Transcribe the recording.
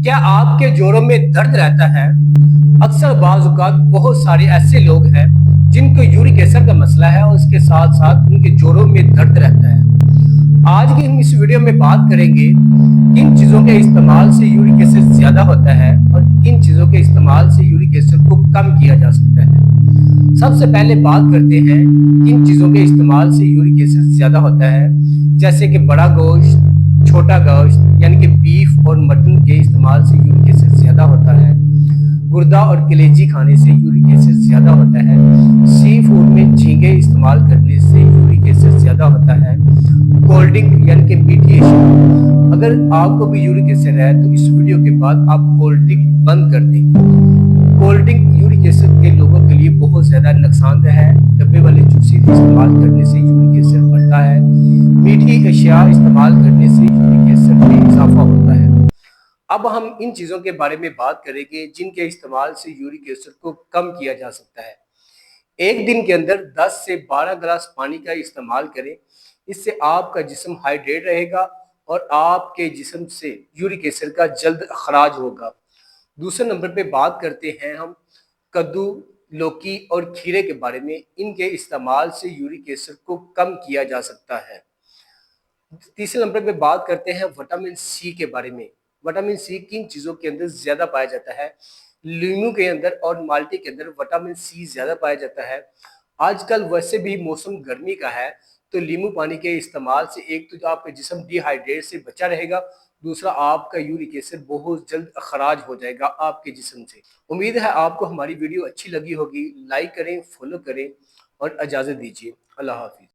क्या आपके जोड़ों में दर्द रहता है? अक्सर बाज़ औक़ात बहुत सारे ऐसे लोग हैं जिनको यूरिक एसिड का मसला है और उसके साथ साथ उनके जोड़ों में दर्द रहता है। आज की हम इस वीडियो में बात करेंगे किन चीज़ों के इस्तेमाल से यूरिक एसिड ज़्यादा होता है और किन चीज़ों के इस्तेमाल से यूरिक एसिड को कम किया जा सकता है। सबसे पहले बात करते हैं किन चीज़ों के इस्तेमाल से यूरिक एसिड ज़्यादा होता है, जैसे कि बड़ा गोश्त, छोटा गोश्त यानी कि बीफ और मटन के इस्तेमाल से यूरिक एसिड ज़्यादा होता है। गुर्दा और कलेजी खाने से यूरिक एसिड ज़्यादा होता है। सी फूड में झींगे इस्तेमाल करने से यूरिक एसिड ज़्यादा होता है। कोल्ड ड्रिंक यानी कि मीठी एशिया, अगर आपको भी यूरिक एसिड है तो इस वीडियो के बाद आप कोल्ड ड्रिंक बंद कर दें। कोल्ड ड्रिंक यूरिक एसिड के लोगों के लिए बहुत ज़्यादा नुकसानदेह है। डब्बे वाले जूसेस इस्तेमाल करने से यूरिक एसिड बढ़ता है। मीठी अशिया इस्तेमाल करने से यूरिक एसिड में इजाफा होता है। अब हम इन चीज़ों के बारे में बात करेंगे जिनके इस्तेमाल से यूरिक एसिड को कम किया जा सकता है। एक दिन के अंदर 10 से 12 गिलास पानी का इस्तेमाल करें। इससे आपका जिस्म हाइड्रेट रहेगा और आपके जिस्म से यूरिक एसिड का जल्द अखराज होगा। दूसरे नंबर पे बात करते हैं हम कद्दू, लौकी और खीरे के बारे में। इनके इस्तेमाल से यूरिक एसिड को कम किया जा सकता है। तीसरे नंबर पे बात करते हैं विटामिन सी के बारे में। विटामिन सी किन चीज़ों के अंदर ज़्यादा पाया जाता है? लीमू के अंदर और माल्टे के अंदर विटामिन सी ज़्यादा पाया जाता है। आजकल वैसे भी मौसम गर्मी का है, तो नींबू पानी के इस्तेमाल से एक तो आपका जिस्म डिहाइड्रेट से बचा रहेगा, दूसरा आपका यूरिक एसिड बहुत जल्द खराज हो जाएगा आपके जिस्म से। उम्मीद है आपको हमारी वीडियो अच्छी लगी होगी। लाइक करें, फॉलो करें और इजाज़त दीजिए। अल्लाह हाफिज़।